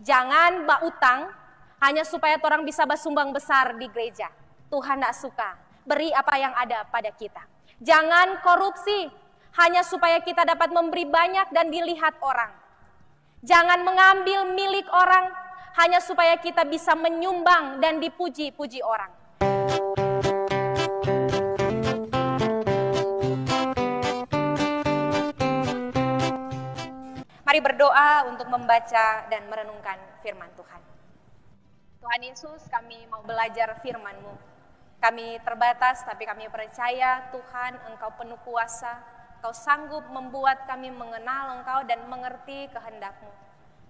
Jangan utang hanya supaya orang bisa bersumbang besar di gereja. Tuhan tidak suka. Beri apa yang ada pada kita. Jangan korupsi hanya supaya kita dapat memberi banyak dan dilihat orang. Jangan mengambil milik orang hanya supaya kita bisa menyumbang dan dipuji-puji orang. Mari berdoa untuk membaca dan merenungkan firman Tuhan. Tuhan Yesus, kami mau belajar firman-Mu. Kami terbatas, tapi kami percaya Tuhan, Engkau penuh kuasa. Engkau sanggup membuat kami mengenal Engkau dan mengerti kehendak-Mu.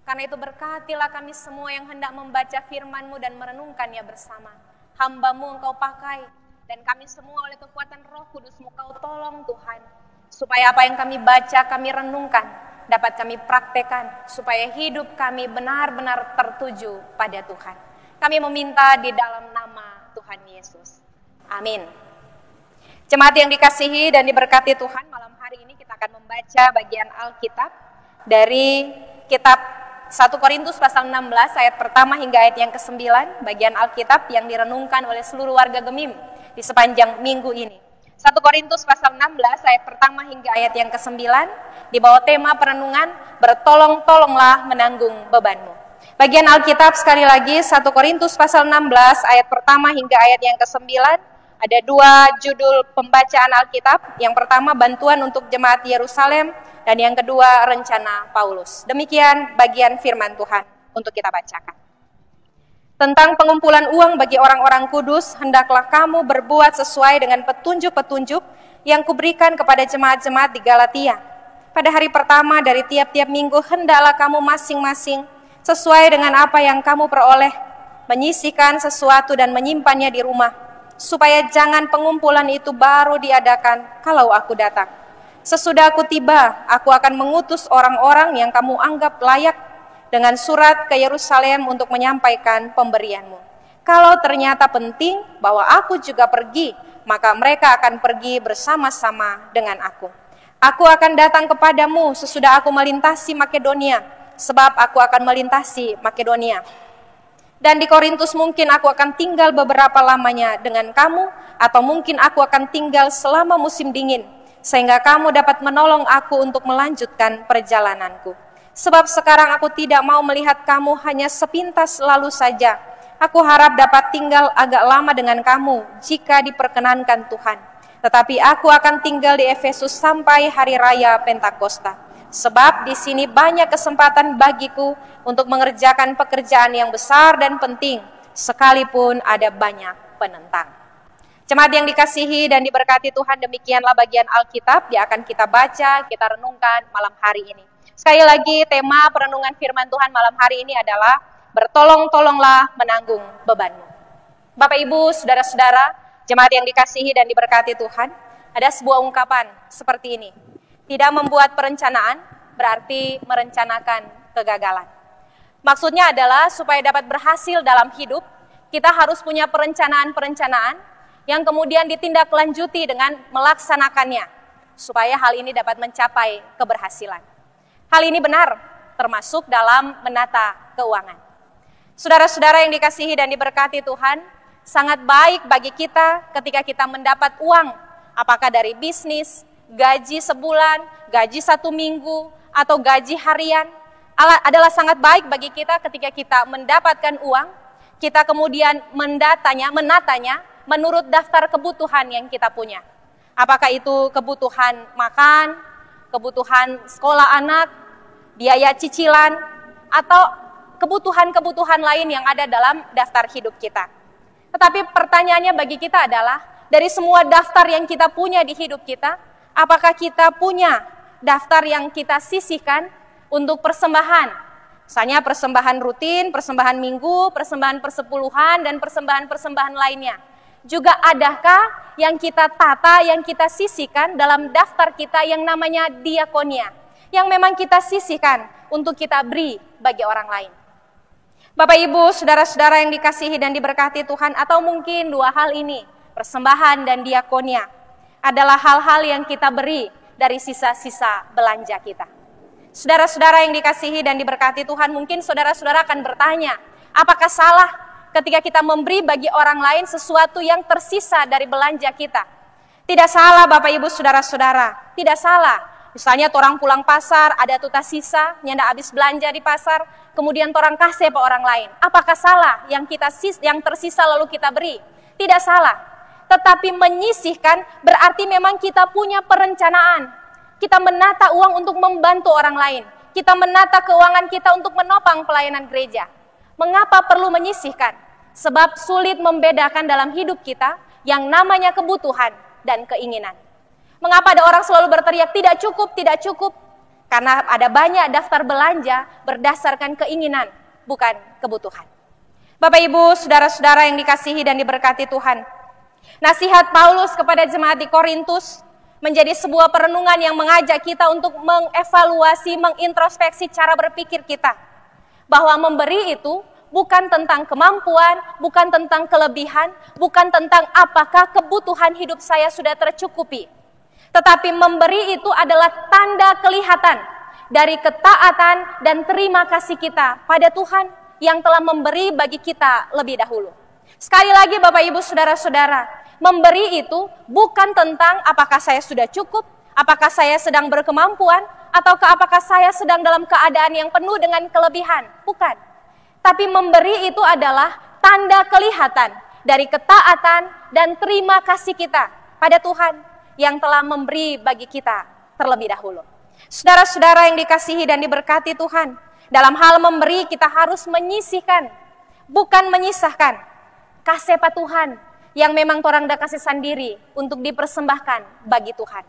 Karena itu berkatilah kami semua yang hendak membaca firman-Mu dan merenungkannya bersama. Hamba-Mu Engkau pakai, dan kami semua oleh kekuatan Roh Kudus-Mu Kau tolong Tuhan. Supaya apa yang kami baca, kami renungkan, dapat kami praktekkan, supaya hidup kami benar-benar tertuju pada Tuhan. Kami meminta di dalam nama Tuhan Yesus. Amin. Jemaat yang dikasihi dan diberkati Tuhan, malam hari ini kita akan membaca bagian Alkitab dari kitab 1 Korintus pasal 16 ayat pertama hingga ayat yang ke-9, bagian Alkitab yang direnungkan oleh seluruh warga Gemim di sepanjang minggu ini. 1 Korintus pasal 16 ayat pertama hingga ayat yang ke-9 di bawah tema perenungan bertolong-tolonglah menanggung bebanmu. Bagian Alkitab sekali lagi 1 Korintus pasal 16 ayat pertama hingga ayat yang ke-9. Ada dua judul pembacaan Alkitab. Yang pertama bantuan untuk jemaat Yerusalem dan yang kedua rencana Paulus. Demikian bagian firman Tuhan untuk kita bacakan. Tentang pengumpulan uang bagi orang-orang kudus, hendaklah kamu berbuat sesuai dengan petunjuk-petunjuk yang kuberikan kepada jemaat-jemaat di Galatia. Pada hari pertama dari tiap-tiap minggu hendaklah kamu masing-masing sesuai dengan apa yang kamu peroleh, menyisihkan sesuatu dan menyimpannya di rumah, supaya jangan pengumpulan itu baru diadakan kalau aku datang. Sesudah aku tiba, aku akan mengutus orang-orang yang kamu anggap layak dengan surat ke Yerusalem untuk menyampaikan pemberianmu. Kalau ternyata penting bahwa aku juga pergi, maka mereka akan pergi bersama-sama dengan aku. Aku akan datang kepadamu sesudah aku melintasi Makedonia, sebab aku akan melintasi Makedonia. Dan di Korintus mungkin aku akan tinggal beberapa lamanya dengan kamu, atau mungkin aku akan tinggal selama musim dingin, sehingga kamu dapat menolong aku untuk melanjutkan perjalananku. Sebab sekarang aku tidak mau melihat kamu hanya sepintas lalu saja. Aku harap dapat tinggal agak lama dengan kamu, jika diperkenankan Tuhan. Tetapi aku akan tinggal di Efesus sampai hari raya Pentakosta. Sebab di sini banyak kesempatan bagiku untuk mengerjakan pekerjaan yang besar dan penting, sekalipun ada banyak penentang. Jemaat yang dikasihi dan diberkati Tuhan, demikianlah bagian Alkitab yang akan kita baca, kita renungkan malam hari ini. Sekali lagi, tema perenungan firman Tuhan malam hari ini adalah bertolong-tolonglah menanggung bebanmu. Bapak, Ibu, saudara-saudara, jemaat yang dikasihi dan diberkati Tuhan, ada sebuah ungkapan seperti ini. Tidak membuat perencanaan berarti merencanakan kegagalan. Maksudnya adalah supaya dapat berhasil dalam hidup, kita harus punya perencanaan-perencanaan yang kemudian ditindaklanjuti dengan melaksanakannya, supaya hal ini dapat mencapai keberhasilan. Hal ini benar, termasuk dalam menata keuangan. Saudara-saudara yang dikasihi dan diberkati Tuhan, sangat baik bagi kita ketika kita mendapat uang, apakah dari bisnis, gaji sebulan, gaji 1 minggu, atau gaji harian, adalah sangat baik bagi kita ketika kita mendapatkan uang, kita kemudian menatanya menurut daftar kebutuhan yang kita punya. Apakah itu kebutuhan makan, kebutuhan sekolah anak, biaya cicilan, atau kebutuhan-kebutuhan lain yang ada dalam daftar hidup kita. Tetapi pertanyaannya bagi kita adalah, dari semua daftar yang kita punya di hidup kita, apakah kita punya daftar yang kita sisihkan untuk persembahan? Misalnya persembahan rutin, persembahan minggu, persembahan persepuluhan, dan persembahan-persembahan lainnya. Juga adakah yang kita tata, yang kita sisihkan dalam daftar kita yang namanya diakonia, yang memang kita sisihkan untuk kita beri bagi orang lain? Bapak, Ibu, saudara-saudara yang dikasihi dan diberkati Tuhan, atau mungkin dua hal ini, persembahan dan diakonia, adalah hal-hal yang kita beri dari sisa-sisa belanja kita. Saudara-saudara yang dikasihi dan diberkati Tuhan, mungkin saudara-saudara akan bertanya, apakah salah ketika kita memberi bagi orang lain sesuatu yang tersisa dari belanja kita? Tidak salah Bapak Ibu saudara-saudara, tidak salah. Misalnya orang pulang pasar, ada tutas sisa, nyanda habis belanja di pasar, kemudian orang kasih ke orang lain. Apakah salah yang tersisa lalu kita beri? Tidak salah. Tetapi menyisihkan berarti memang kita punya perencanaan. Kita menata uang untuk membantu orang lain. Kita menata keuangan kita untuk menopang pelayanan gereja. Mengapa perlu menyisihkan? Sebab sulit membedakan dalam hidup kita yang namanya kebutuhan dan keinginan. Mengapa ada orang selalu berteriak tidak cukup, tidak cukup? Karena ada banyak daftar belanja berdasarkan keinginan, bukan kebutuhan. Bapak Ibu, saudara-saudara yang dikasihi dan diberkati Tuhan. Nasihat Paulus kepada jemaat di Korintus menjadi sebuah perenungan yang mengajak kita untuk mengevaluasi, mengintrospeksi cara berpikir kita. Bahwa memberi itu bukan tentang kemampuan, bukan tentang kelebihan, bukan tentang apakah kebutuhan hidup saya sudah tercukupi. Tetapi memberi itu adalah tanda kelihatan dari ketaatan dan terima kasih kita pada Tuhan yang telah memberi bagi kita lebih dahulu. Sekali lagi Bapak Ibu saudara-saudara, memberi itu bukan tentang apakah saya sudah cukup, apakah saya sedang berkemampuan, ataukah apakah saya sedang dalam keadaan yang penuh dengan kelebihan. Bukan. Tapi memberi itu adalah tanda kelihatan dari ketaatan dan terima kasih kita pada Tuhan yang telah memberi bagi kita terlebih dahulu. Saudara-saudara yang dikasihi dan diberkati Tuhan, dalam hal memberi kita harus menyisihkan, bukan menyisahkan. Kasih Pak Tuhan yang memang orang dah kasih sendiri untuk dipersembahkan bagi Tuhan.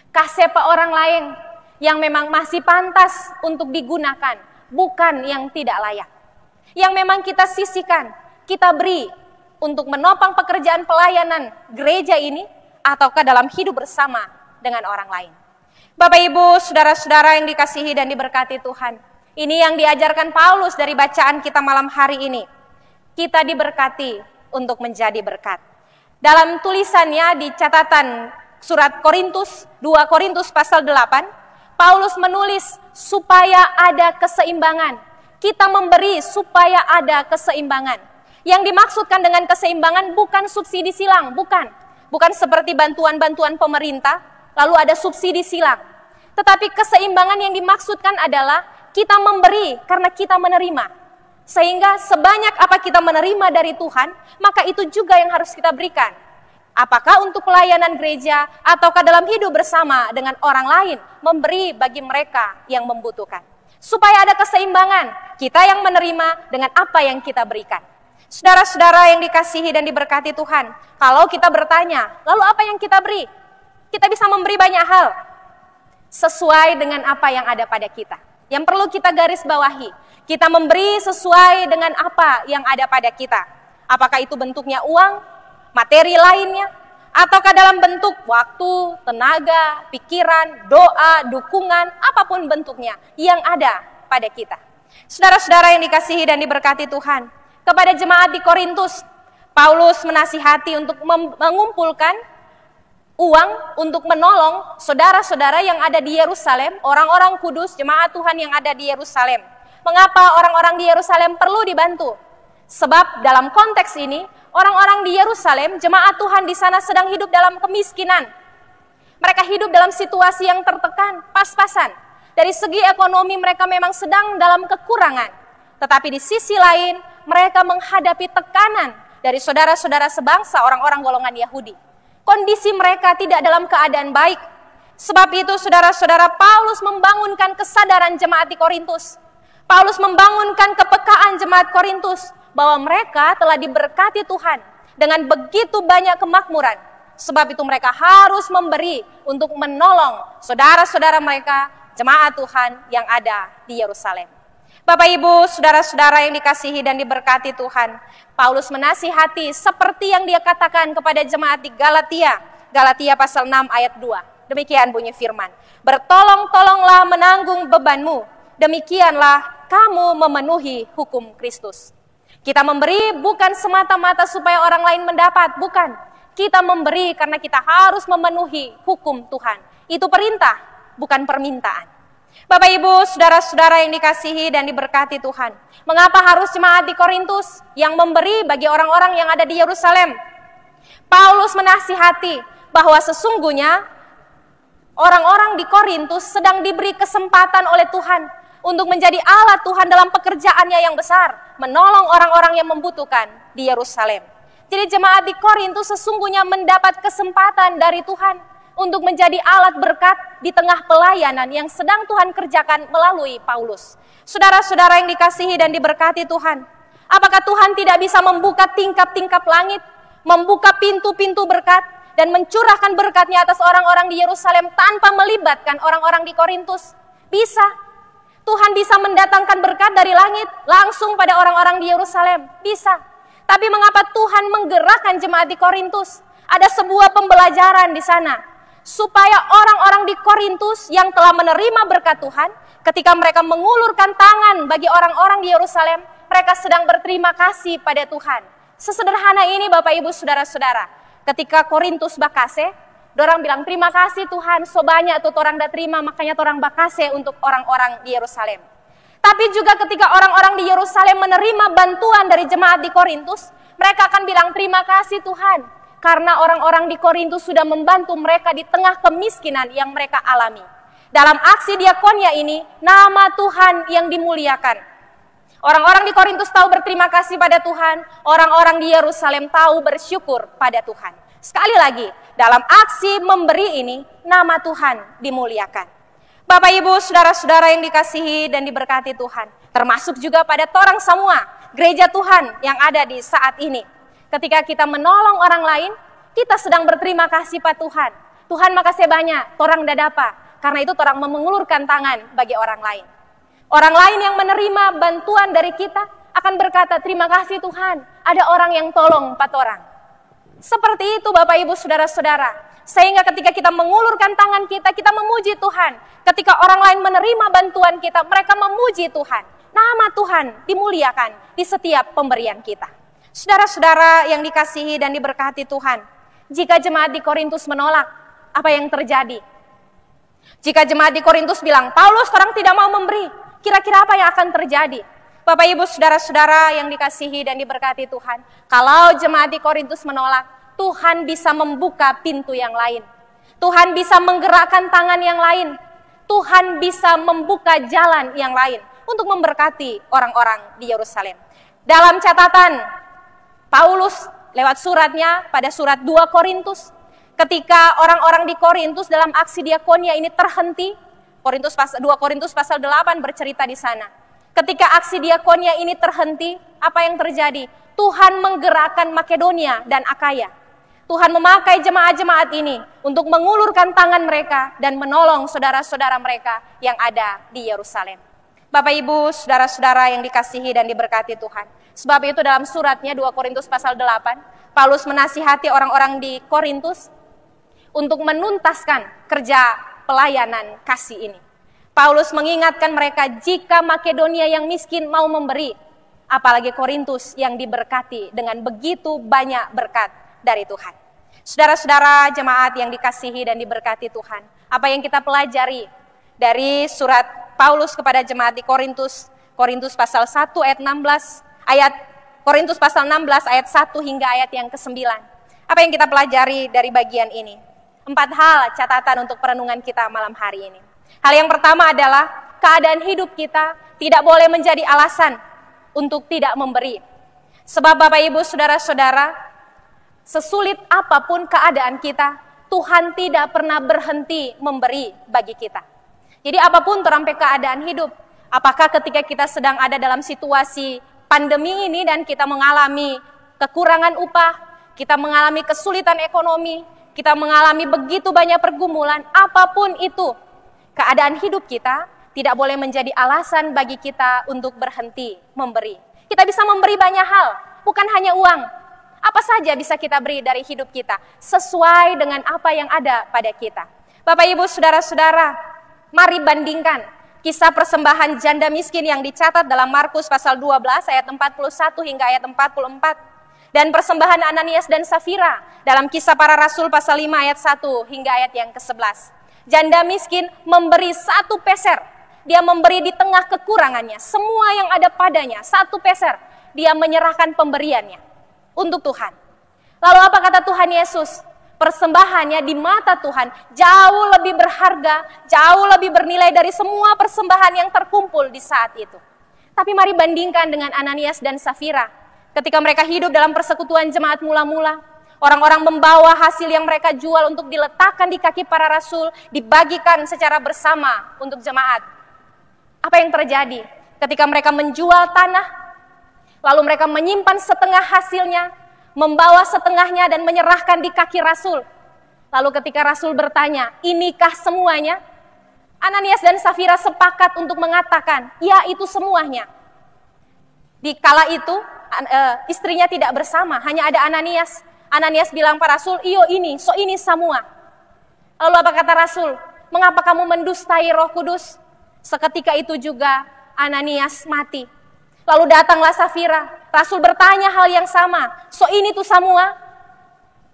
Kasih Pak orang lain yang memang masih pantas untuk digunakan, bukan yang tidak layak. Yang memang kita sisihkan, kita beri untuk menopang pekerjaan pelayanan gereja ini, ataukah dalam hidup bersama dengan orang lain. Bapak Ibu, saudara-saudara yang dikasihi dan diberkati Tuhan, ini yang diajarkan Paulus dari bacaan kita malam hari ini. Kita diberkati untuk menjadi berkat. Dalam tulisannya di catatan surat Korintus, 2 Korintus pasal 8, Paulus menulis supaya ada keseimbangan. Kita memberi supaya ada keseimbangan. Yang dimaksudkan dengan keseimbangan bukan subsidi silang, bukan. Bukan seperti bantuan-bantuan pemerintah, lalu ada subsidi silang. Tetapi keseimbangan yang dimaksudkan adalah kita memberi karena kita menerima. Sehingga sebanyak apa kita menerima dari Tuhan, maka itu juga yang harus kita berikan. Apakah untuk pelayanan gereja, ataukah dalam hidup bersama dengan orang lain, memberi bagi mereka yang membutuhkan. Supaya ada keseimbangan, kita yang menerima dengan apa yang kita berikan. Saudara-saudara yang dikasihi dan diberkati Tuhan, kalau kita bertanya, lalu apa yang kita beri? Kita bisa memberi banyak hal, sesuai dengan apa yang ada pada kita. Yang perlu kita garis bawahi, kita memberi sesuai dengan apa yang ada pada kita. Apakah itu bentuknya uang, materi lainnya, ataukah dalam bentuk waktu, tenaga, pikiran, doa, dukungan, apapun bentuknya yang ada pada kita. Saudara-saudara yang dikasihi dan diberkati Tuhan, kepada jemaat di Korintus, Paulus menasihati untuk mengumpulkan uang untuk menolong saudara-saudara yang ada di Yerusalem, orang-orang kudus, jemaat Tuhan yang ada di Yerusalem. Mengapa orang-orang di Yerusalem perlu dibantu? Sebab dalam konteks ini, orang-orang di Yerusalem, jemaat Tuhan di sana sedang hidup dalam kemiskinan. Mereka hidup dalam situasi yang tertekan, pas-pasan. Dari segi ekonomi mereka memang sedang dalam kekurangan. Tetapi di sisi lain, mereka menghadapi tekanan dari saudara-saudara sebangsa orang-orang golongan Yahudi. Kondisi mereka tidak dalam keadaan baik. Sebab itu saudara-saudara, Paulus membangunkan kesadaran jemaat di Korintus. Paulus membangunkan kepekaan jemaat Korintus bahwa mereka telah diberkati Tuhan dengan begitu banyak kemakmuran. Sebab itu mereka harus memberi untuk menolong saudara-saudara mereka, jemaat Tuhan yang ada di Yerusalem. Bapak Ibu, saudara-saudara yang dikasihi dan diberkati Tuhan, Paulus menasihati seperti yang dia katakan kepada jemaat di Galatia. Galatia pasal 6 ayat 2. Demikian bunyi firman. Bertolong-tolonglah menanggung bebanmu, demikianlah kamu memenuhi hukum Kristus. Kita memberi bukan semata-mata supaya orang lain mendapat, bukan. Kita memberi karena kita harus memenuhi hukum Tuhan. Itu perintah, bukan permintaan. Bapak Ibu, saudara-saudara yang dikasihi dan diberkati Tuhan, mengapa harus jemaat di Korintus yang memberi bagi orang-orang yang ada di Yerusalem? Paulus menasihati bahwa sesungguhnya orang-orang di Korintus sedang diberi kesempatan oleh Tuhan untuk menjadi alat Tuhan dalam pekerjaannya yang besar, menolong orang-orang yang membutuhkan di Yerusalem. Jadi jemaat di Korintus sesungguhnya mendapat kesempatan dari Tuhan untuk menjadi alat berkat di tengah pelayanan yang sedang Tuhan kerjakan melalui Paulus. Saudara-saudara yang dikasihi dan diberkati Tuhan, apakah Tuhan tidak bisa membuka tingkap-tingkap langit, membuka pintu-pintu berkat, dan mencurahkan berkatnya atas orang-orang di Yerusalem tanpa melibatkan orang-orang di Korintus? Bisa. Tuhan bisa mendatangkan berkat dari langit langsung pada orang-orang di Yerusalem. Bisa. Tapi mengapa Tuhan menggerakkan jemaat di Korintus? Ada sebuah pembelajaran di sana. Supaya orang-orang di Korintus yang telah menerima berkat Tuhan, ketika mereka mengulurkan tangan bagi orang-orang di Yerusalem, mereka sedang berterima kasih pada Tuhan. Sesederhana ini Bapak Ibu saudara-saudara. Ketika Korintus bakase, dorang bilang terima kasih Tuhan, so banyak tuh orang dah terima, makanya orang bakase untuk orang-orang di Yerusalem. Tapi juga ketika orang-orang di Yerusalem menerima bantuan dari jemaat di Korintus, mereka akan bilang terima kasih Tuhan, karena orang-orang di Korintus sudah membantu mereka di tengah kemiskinan yang mereka alami. Dalam aksi diakonia ini, nama Tuhan yang dimuliakan. Orang-orang di Korintus tahu berterima kasih pada Tuhan, orang-orang di Yerusalem tahu bersyukur pada Tuhan. Sekali lagi, dalam aksi memberi ini, nama Tuhan dimuliakan. Bapak Ibu, saudara-saudara yang dikasihi dan diberkati Tuhan, termasuk juga pada torang semua, gereja Tuhan yang ada di saat ini. Ketika kita menolong orang lain, kita sedang berterima kasih pada Tuhan. Tuhan makasih banyak, torang dah dapat. Karena itu torang mengulurkan tangan bagi orang lain. Orang lain yang menerima bantuan dari kita akan berkata, terima kasih Tuhan, ada orang yang tolong pada orang. Seperti itu Bapak Ibu saudara-saudara. Sehingga ketika kita mengulurkan tangan kita memuji Tuhan. Ketika orang lain menerima bantuan kita, mereka memuji Tuhan. Nama Tuhan dimuliakan di setiap pemberian kita. Saudara-saudara yang dikasihi dan diberkati Tuhan, jika jemaat di Korintus menolak, apa yang terjadi? Jika jemaat di Korintus bilang, Paulus orang tidak mau memberi, kira-kira apa yang akan terjadi? Bapak Ibu saudara-saudara yang dikasihi dan diberkati Tuhan, kalau jemaat di Korintus menolak, Tuhan bisa membuka pintu yang lain. Tuhan bisa menggerakkan tangan yang lain. Tuhan bisa membuka jalan yang lain untuk memberkati orang-orang di Yerusalem. Dalam catatan Paulus lewat suratnya pada surat 2 Korintus, ketika orang-orang di Korintus dalam aksi diakonia ini terhenti, 2 Korintus pasal 8 bercerita di sana. Ketika aksi diakonia ini terhenti, apa yang terjadi? Tuhan menggerakkan Makedonia dan Akaya. Tuhan memakai jemaat-jemaat ini untuk mengulurkan tangan mereka dan menolong saudara-saudara mereka yang ada di Yerusalem. Bapak Ibu, saudara-saudara yang dikasihi dan diberkati Tuhan. Sebab itu dalam suratnya 2 Korintus pasal 8, Paulus menasihati orang-orang di Korintus untuk menuntaskan kerja pelayanan kasih ini. Paulus mengingatkan mereka jika Makedonia yang miskin mau memberi, apalagi Korintus yang diberkati dengan begitu banyak berkat dari Tuhan. Saudara-saudara jemaat yang dikasihi dan diberkati Tuhan, apa yang kita pelajari dari surat Paulus kepada jemaat di Korintus, Korintus pasal 1 ayat 16, Korintus pasal 16 ayat 1 hingga ayat yang ke-9. Apa yang kita pelajari dari bagian ini? 4 hal catatan untuk perenungan kita malam hari ini. Hal yang pertama adalah keadaan hidup kita tidak boleh menjadi alasan untuk tidak memberi. Sebab Bapak Ibu saudara-saudara, sesulit apapun keadaan kita, Tuhan tidak pernah berhenti memberi bagi kita. Jadi apapun terampai keadaan hidup, apakah ketika kita sedang ada dalam situasi pandemi ini dan kita mengalami kekurangan upah, kita mengalami kesulitan ekonomi, kita mengalami begitu banyak pergumulan, apapun itu, keadaan hidup kita tidak boleh menjadi alasan bagi kita untuk berhenti memberi. Kita bisa memberi banyak hal, bukan hanya uang. Apa saja bisa kita beri dari hidup kita, sesuai dengan apa yang ada pada kita. Bapak Ibu saudara-saudara, mari bandingkan kisah persembahan janda miskin yang dicatat dalam Markus pasal 12 ayat 41 hingga ayat 44. Dan persembahan Ananias dan Safira dalam kisah para rasul pasal 5 ayat 1 hingga ayat yang ke-11. Janda miskin memberi 1 peser Dia memberi di tengah kekurangannya. Semua yang ada padanya, 1 peser, dia menyerahkan pemberiannya untuk Tuhan. Lalu apa kata Tuhan Yesus? Persembahannya di mata Tuhan jauh lebih berharga, jauh lebih bernilai dari semua persembahan yang terkumpul di saat itu. Tapi mari bandingkan dengan Ananias dan Safira. Ketika mereka hidup dalam persekutuan jemaat mula-mula, orang-orang membawa hasil yang mereka jual untuk diletakkan di kaki para rasul, dibagikan secara bersama untuk jemaat. Apa yang terjadi? Ketika mereka menjual tanah, lalu mereka menyimpan setengah hasilnya, membawa setengahnya dan menyerahkan di kaki rasul. Lalu ketika rasul bertanya, inikah semuanya? Ananias dan Safira sepakat untuk mengatakan, ya itu semuanya. Di kala itu, istrinya tidak bersama, hanya ada Ananias. Ananias bilang pada rasul, iyo ini, so ini semua. Lalu apa kata rasul? Mengapa kamu mendustai Roh Kudus? Seketika itu juga Ananias mati. Lalu datanglah Safira. Rasul bertanya hal yang sama. So ini tuh semua?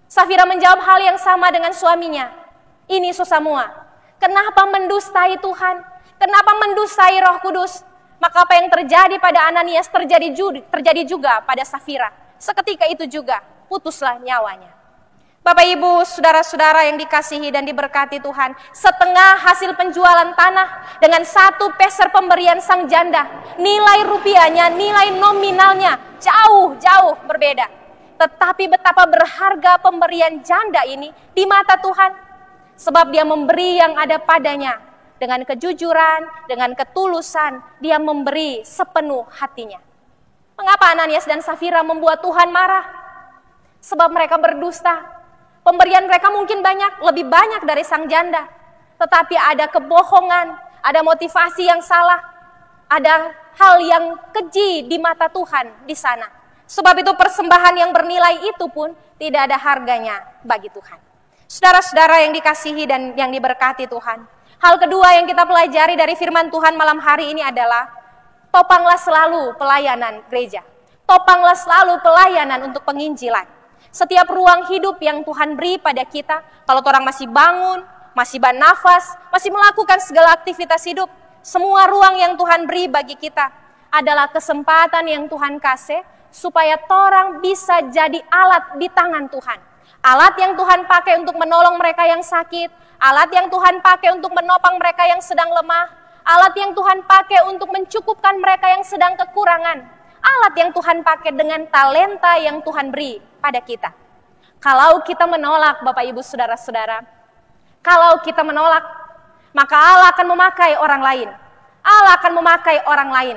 Safira menjawab hal yang sama dengan suaminya. Ini so semua. Kenapa mendustai Tuhan? Kenapa mendustai Roh Kudus? Maka apa yang terjadi pada Ananias terjadi juga pada Safira. Seketika itu juga putuslah nyawanya. Bapak Ibu, saudara-saudara yang dikasihi dan diberkati Tuhan, setengah hasil penjualan tanah dengan 1 peser pemberian sang janda, nilai rupiahnya, nilai nominalnya jauh-jauh berbeda. Tetapi betapa berharga pemberian janda ini di mata Tuhan, sebab dia memberi yang ada padanya dengan kejujuran, dengan ketulusan, dia memberi sepenuh hatinya. Mengapa Ananias dan Safira membuat Tuhan marah? Sebab mereka berdusta. Pemberian mereka mungkin banyak, lebih banyak dari sang janda. Tetapi ada kebohongan, ada motivasi yang salah, ada hal yang keji di mata Tuhan di sana. Sebab itu persembahan yang bernilai itu pun tidak ada harganya bagi Tuhan. Saudara-saudara yang dikasihi dan yang diberkati Tuhan. Hal kedua yang kita pelajari dari firman Tuhan malam hari ini adalah topanglah selalu pelayanan gereja. Topanglah selalu pelayanan untuk penginjilan. Setiap ruang hidup yang Tuhan beri pada kita, kalau orang masih bangun, masih bernafas, masih melakukan segala aktivitas hidup, semua ruang yang Tuhan beri bagi kita adalah kesempatan yang Tuhan kasih supaya orang bisa jadi alat di tangan Tuhan. Alat yang Tuhan pakai untuk menolong mereka yang sakit, alat yang Tuhan pakai untuk menopang mereka yang sedang lemah, alat yang Tuhan pakai untuk mencukupkan mereka yang sedang kekurangan. Alat yang Tuhan pakai dengan talenta yang Tuhan beri pada kita. Kalau kita menolak, Bapak Ibu Saudara-saudara, kalau kita menolak, maka Allah akan memakai orang lain. Allah akan memakai orang lain.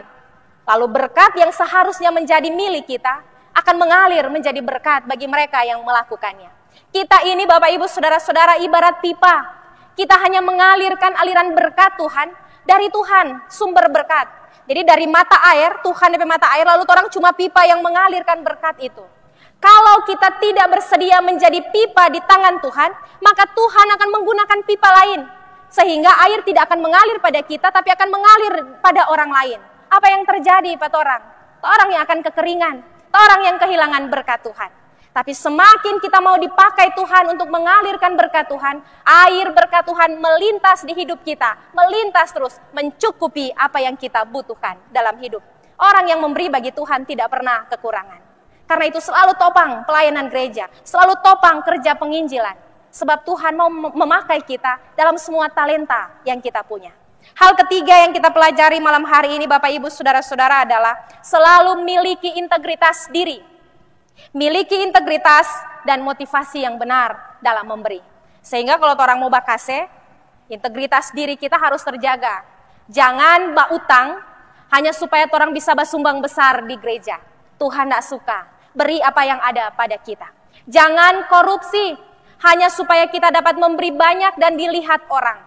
Lalu berkat yang seharusnya menjadi milik kita akan mengalir menjadi berkat bagi mereka yang melakukannya. Kita ini Bapak Ibu Saudara-saudara ibarat pipa. Kita hanya mengalirkan aliran berkat Tuhan dari Tuhan, sumber berkat. Jadi dari mata air, Tuhan dari mata air, lalu orang cuma pipa yang mengalirkan berkat itu. Kalau kita tidak bersedia menjadi pipa di tangan Tuhan, maka Tuhan akan menggunakan pipa lain. Sehingga air tidak akan mengalir pada kita, tapi akan mengalir pada orang lain. Apa yang terjadi pada orang? Orang yang akan kekeringan, orang yang kehilangan berkat Tuhan. Tapi semakin kita mau dipakai Tuhan untuk mengalirkan berkat Tuhan, air berkat Tuhan melintas di hidup kita, melintas terus, mencukupi apa yang kita butuhkan dalam hidup. Orang yang memberi bagi Tuhan tidak pernah kekurangan. Karena itu selalu topang pelayanan gereja, selalu topang kerja penginjilan. Sebab Tuhan mau memakai kita dalam semua talenta yang kita punya. Hal ketiga yang kita pelajari malam hari ini Bapak Ibu Saudara-saudara adalah selalu miliki integritas diri. Miliki integritas dan motivasi yang benar dalam memberi. Sehingga kalau orang mau bakase, integritas diri kita harus terjaga. Jangan utang hanya supaya orang bisa basumbang besar di gereja. Tuhan tidak suka. Beri apa yang ada pada kita. Jangan korupsi hanya supaya kita dapat memberi banyak dan dilihat orang.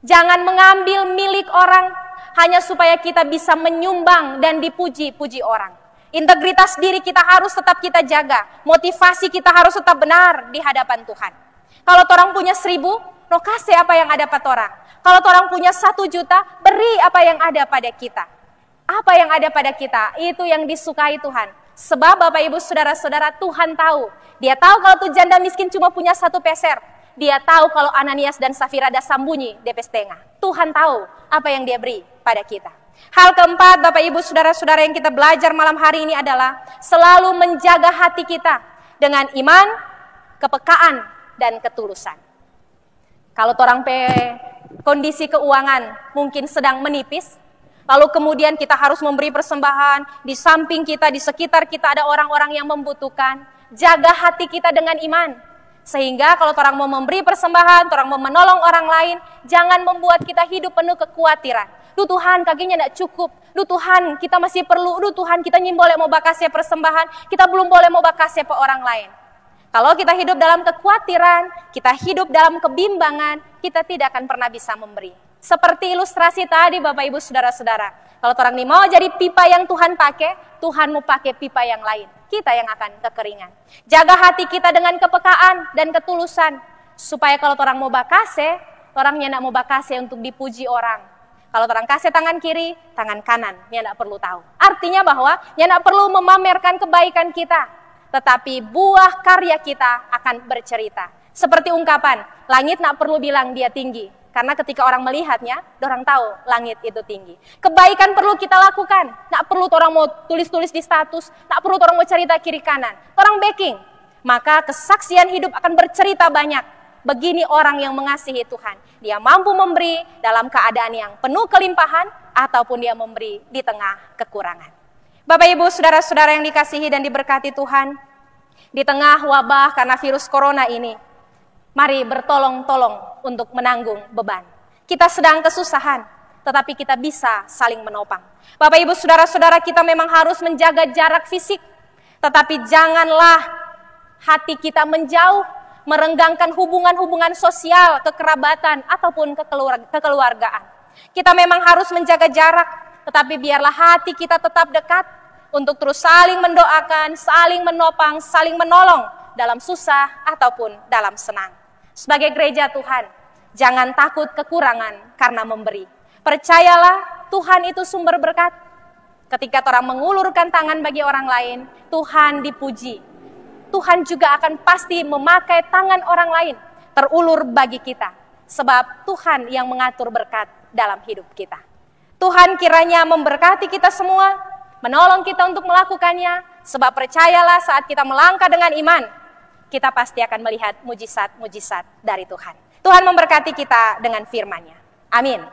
Jangan mengambil milik orang hanya supaya kita bisa menyumbang dan dipuji-puji orang. Integritas diri kita harus tetap kita jaga. Motivasi kita harus tetap benar di hadapan Tuhan. Kalau orang punya 1.000, no kasih apa yang ada pada orang. Kalau orang punya 1 juta, beri apa yang ada pada kita. Apa yang ada pada kita, itu yang disukai Tuhan. Sebab Bapak Ibu Saudara-saudara, Tuhan tahu. Dia tahu kalau tuh janda miskin cuma punya 1 peser. Dia tahu kalau Ananias dan Safira ada sembunyi di setengah. Tuhan tahu apa yang dia beri pada kita. Hal keempat, Bapak Ibu Saudara-saudara, yang kita belajar malam hari ini adalah selalu menjaga hati kita dengan iman, kepekaan, dan ketulusan. Kalau orang kondisi keuangan mungkin sedang menipis, lalu kemudian kita harus memberi persembahan, di samping kita, di sekitar kita ada orang-orang yang membutuhkan, jaga hati kita dengan iman. Sehingga kalau orang mau memberi persembahan, orang mau menolong orang lain, jangan membuat kita hidup penuh kekhawatiran. Duh Tuhan, kakinya tidak cukup. Duh Tuhan, kita masih perlu. Duh Tuhan, kita nyim boleh mau bakasnya persembahan, kita belum boleh mau bakasnya ke orang lain. Kalau kita hidup dalam kekhawatiran, kita hidup dalam kebimbangan, kita tidak akan pernah bisa memberi. Seperti ilustrasi tadi Bapak Ibu Saudara-saudara. Kalau orang ini mau jadi pipa yang Tuhan pakai, Tuhan mau pakai pipa yang lain. Kita yang akan kekeringan. Jaga hati kita dengan kepekaan dan ketulusan. Supaya kalau orang mau bakase, orangnya tidak mau bakase untuk dipuji orang. Kalau orang kasih tangan kiri, tangan kanan, dia tidak perlu tahu. Artinya bahwa dia tidak perlu memamerkan kebaikan kita. Tetapi buah karya kita akan bercerita. Seperti ungkapan, langit tidak perlu bilang dia tinggi. Karena ketika orang melihatnya, orang tahu langit itu tinggi. Kebaikan perlu kita lakukan. Tidak perlu orang mau tulis-tulis di status. Tidak perlu orang mau cerita kiri kanan. Orang backing. Maka kesaksian hidup akan bercerita banyak. Begini orang yang mengasihi Tuhan. Dia mampu memberi dalam keadaan yang penuh kelimpahan. Ataupun dia memberi di tengah kekurangan. Bapak Ibu Saudara-saudara yang dikasihi dan diberkati Tuhan. Di tengah wabah karena virus corona ini. Mari bertolong-tolong untuk menanggung beban. Kita sedang kesusahan, tetapi kita bisa saling menopang. Bapak Ibu Saudara-saudara, kita memang harus menjaga jarak fisik. Tetapi janganlah hati kita menjauh, merenggangkan hubungan-hubungan sosial, kekerabatan, ataupun kekeluargaan. Kita memang harus menjaga jarak, tetapi biarlah hati kita tetap dekat untuk terus saling mendoakan, saling menopang, saling menolong dalam susah ataupun dalam senang. Sebagai gereja Tuhan, jangan takut kekurangan karena memberi. Percayalah, Tuhan itu sumber berkat. Ketika orang mengulurkan tangan bagi orang lain, Tuhan dipuji. Tuhan juga akan pasti memakai tangan orang lain terulur bagi kita. Sebab Tuhan yang mengatur berkat dalam hidup kita. Tuhan kiranya memberkati kita semua, menolong kita untuk melakukannya. Sebab percayalah, saat kita melangkah dengan iman, kita pasti akan melihat mujizat-mujizat dari Tuhan. Tuhan memberkati kita dengan firman-Nya. Amin.